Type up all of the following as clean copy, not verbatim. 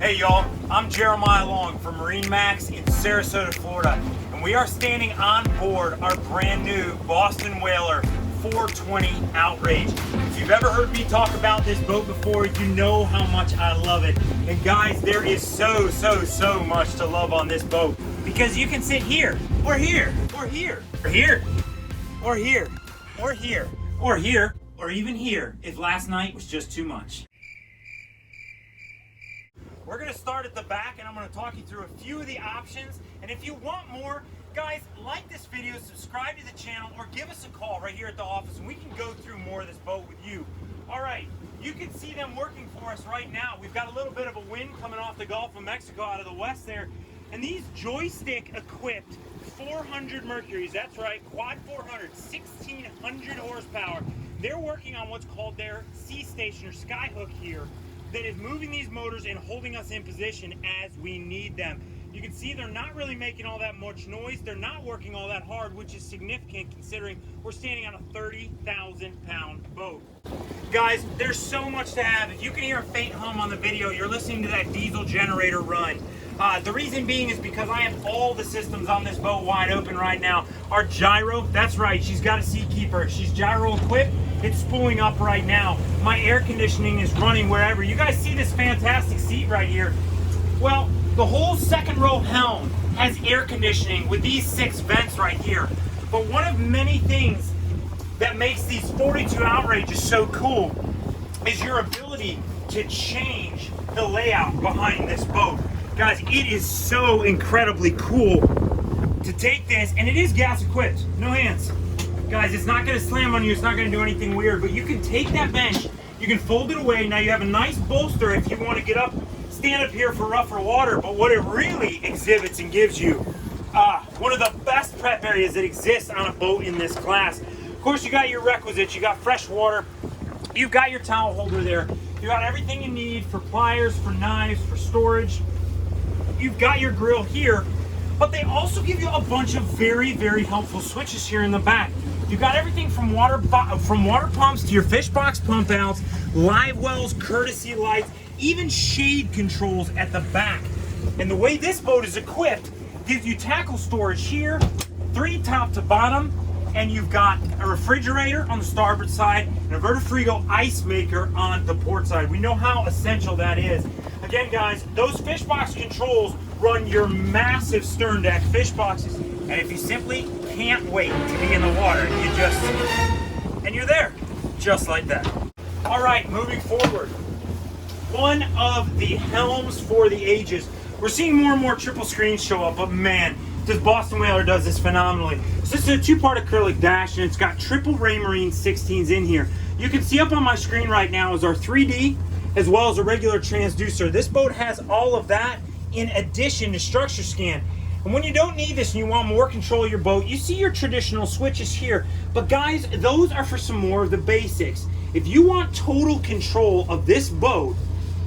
Hey y'all, I'm Jeremiah Long from MarineMax in Sarasota, Florida, and we are standing on board our brand new Boston Whaler 420 Outrage. If you've ever heard me talk about this boat before, you know how much I love it. And guys, there is so much to love on this boat, because you can sit here, or here, or here, or here, or here, or here, or here, or even here, if last night was just too much. We're going to start at the back, and I'm going to talk you through a few of the options. And if you want more, guys, like this video, subscribe to the channel, or give us a call right here at the office, and we can go through more of this boat with you. All right, you can see them working for us right now. We've got a little bit of a wind coming off the Gulf of Mexico out of the west there. And these joystick-equipped 400 Mercuries, that's right, quad 400, 1,600 horsepower. They're working on what's called their sea station or sky hook here, that is moving these motors and holding us in position as we need them. You can see they're not really making all that much noise. They're not working all that hard, which is significant considering we're standing on a 30,000-pound boat. Guys, there's so much to have. If you can hear a faint hum on the video, you're listening to that diesel generator run. The reason being is because I have all the systems on this boat wide open right now. Our gyro, that's right, she's got a seakeeper. She's gyro equipped. It's spooling up right now. My air conditioning is running wherever. You guys see this fantastic seat right here? Well, the whole second row Helm has air conditioning with these 6 vents right here. But one of many things that makes these 42 Outrages so cool is your ability to change the layout behind this boat. Guys, it is so incredibly cool to take this, and it is gas equipped, no hands. Guys, it's not gonna slam on you, it's not gonna do anything weird, but you can take that bench, you can fold it away. Now you have a nice bolster if you wanna get up, stand up here for rougher water, but what it really exhibits and gives you, one of the best prep areas that exists on a boat in this class. Of course, you got your requisites, you got fresh water, you've got your towel holder there, you got everything you need for pliers, for knives, for storage. You've got your grill here, but they also give you a bunch of very helpful switches here in the back. You've got everything from water pumps to your fish box pump outs, live wells, courtesy lights, even shade controls at the back. And the way this boat is equipped gives you tackle storage here, 3 top to bottom, and you've got a refrigerator on the starboard side and a Vertifrigo ice maker on the port side. We know how essential that is. Again, guys, those fish box controls run your massive stern deck fish boxes, and if you simply can't wait to be in the water, you're there, just like that. All right, moving forward. One of the Helms for the ages. We're seeing more and more triple screens show up, but man, this Boston Whaler does this phenomenally. So this is a 2-part acrylic dash, and it's got triple Raymarine 16s in here. You can see up on my screen right now is our 3D, as well as a regular transducer. This boat has all of that in addition to structure scan. And when you don't need this and you want more control of your boat, you see your traditional switches here. But guys, those are for some more of the basics. If you want total control of this boat,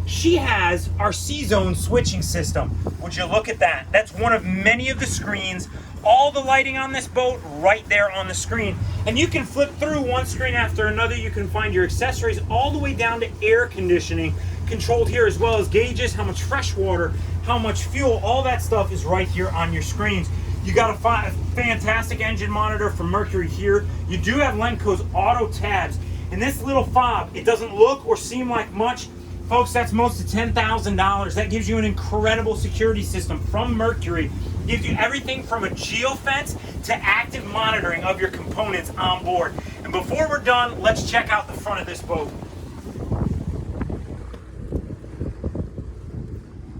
she has our C-Zone switching system. Would you look at that? That's one of many of the screens. All the lighting on this boat right there on the screen. And you can flip through one screen after another. You can find your accessories all the way down to air conditioning controlled here, as well as gauges, how much fresh water, how much fuel, all that stuff is right here on your screens. You got a fantastic engine monitor from Mercury here. You do have Lenco's auto tabs. And this little fob, it doesn't look or seem like much. Folks, that's most of $10,000. That gives you an incredible security system from Mercury. It gives you everything from a geofence to active monitoring of your components on board. And before we're done, let's check out the front of this boat.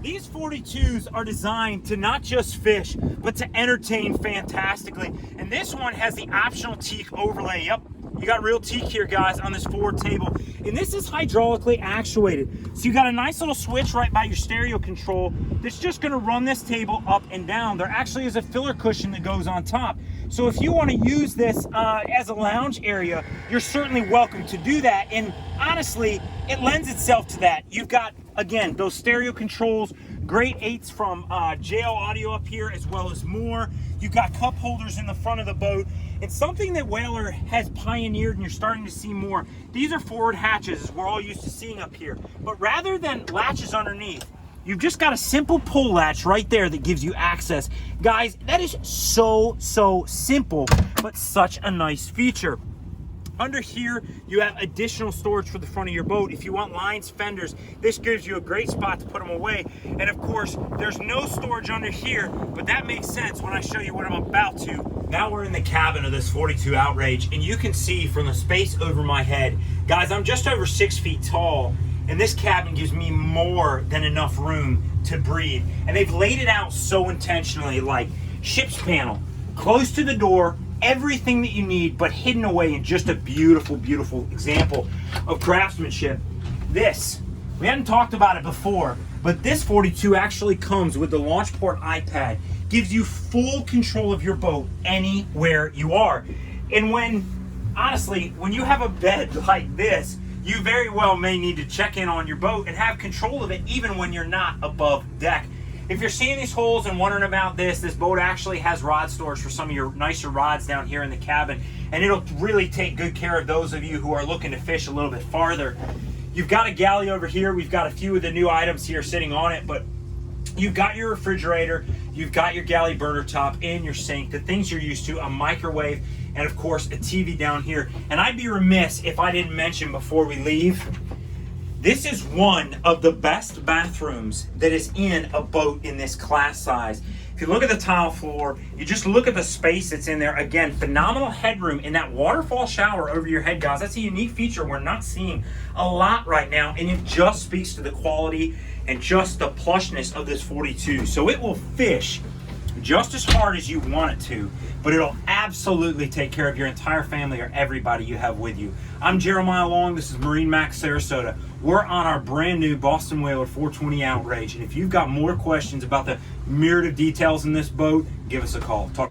These 42s are designed to not just fish, but to entertain fantastically. And this one has the optional teak overlay. Yep, you got real teak here, guys, on this forward table. And this is hydraulically actuated. So you got a nice little switch right by your stereo control that's just gonna run this table up and down. There actually is a filler cushion that goes on top. So if you wanna use this as a lounge area, you're certainly welcome to do that. And honestly, it lends itself to that. You've got, again, those stereo controls, great 8s from JL Audio up here, as well as more. You've got cup holders in the front of the boat. It's something that Whaler has pioneered, and you're starting to see more. These are forward hatches, as we're all used to seeing up here. But rather than latches underneath, you've just got a simple pull latch right there that gives you access. Guys, that is so simple, but such a nice feature. Under here, you have additional storage for the front of your boat. If you want lines, fenders, this gives you a great spot to put them away. And of course, there's no storage under here, but that makes sense when I show you what I'm about to. Now we're in the cabin of this 42 Outrage, and you can see from the space over my head, guys, I'm just over 6 feet tall, and this cabin gives me more than enough room to breathe. And they've laid it out so intentionally, like ship's panel, close to the door, everything that you need, but hidden away in just a beautiful example of craftsmanship. This, we hadn't talked about it before, but this 42 actually comes with the Launchport iPad. Gives you full control of your boat anywhere you are. And honestly, when you have a bed like this, you very well may need to check in on your boat and have control of it even when you're not above deck. If you're seeing these holes and wondering about this boat actually has rod storage for some of your nicer rods down here in the cabin, and it'll really take good care of those of you who are looking to fish a little bit farther. You've got a galley over here. We've got a few of the new items here sitting on it, but you've got your refrigerator, you've got your galley burner top and your sink, the things you're used to, a microwave, and of course a TV down here. And I'd be remiss if I didn't mention before we leave, this is one of the best bathrooms that is in a boat in this class size. If you look at the tile floor, you just look at the space that's in there. Again, phenomenal headroom in that waterfall shower over your head, guys. That's a unique feature we're not seeing a lot right now, and it just speaks to the quality and just the plushness of this 42. So it will fish just as hard as you want it to, but it'll absolutely take care of your entire family or everybody you have with you. I'm Jeremiah Long. This is MarineMax Sarasota. We're on our brand new Boston Whaler 420 Outrage, and if you've got more questions about the myriad of details in this boat, give us a call.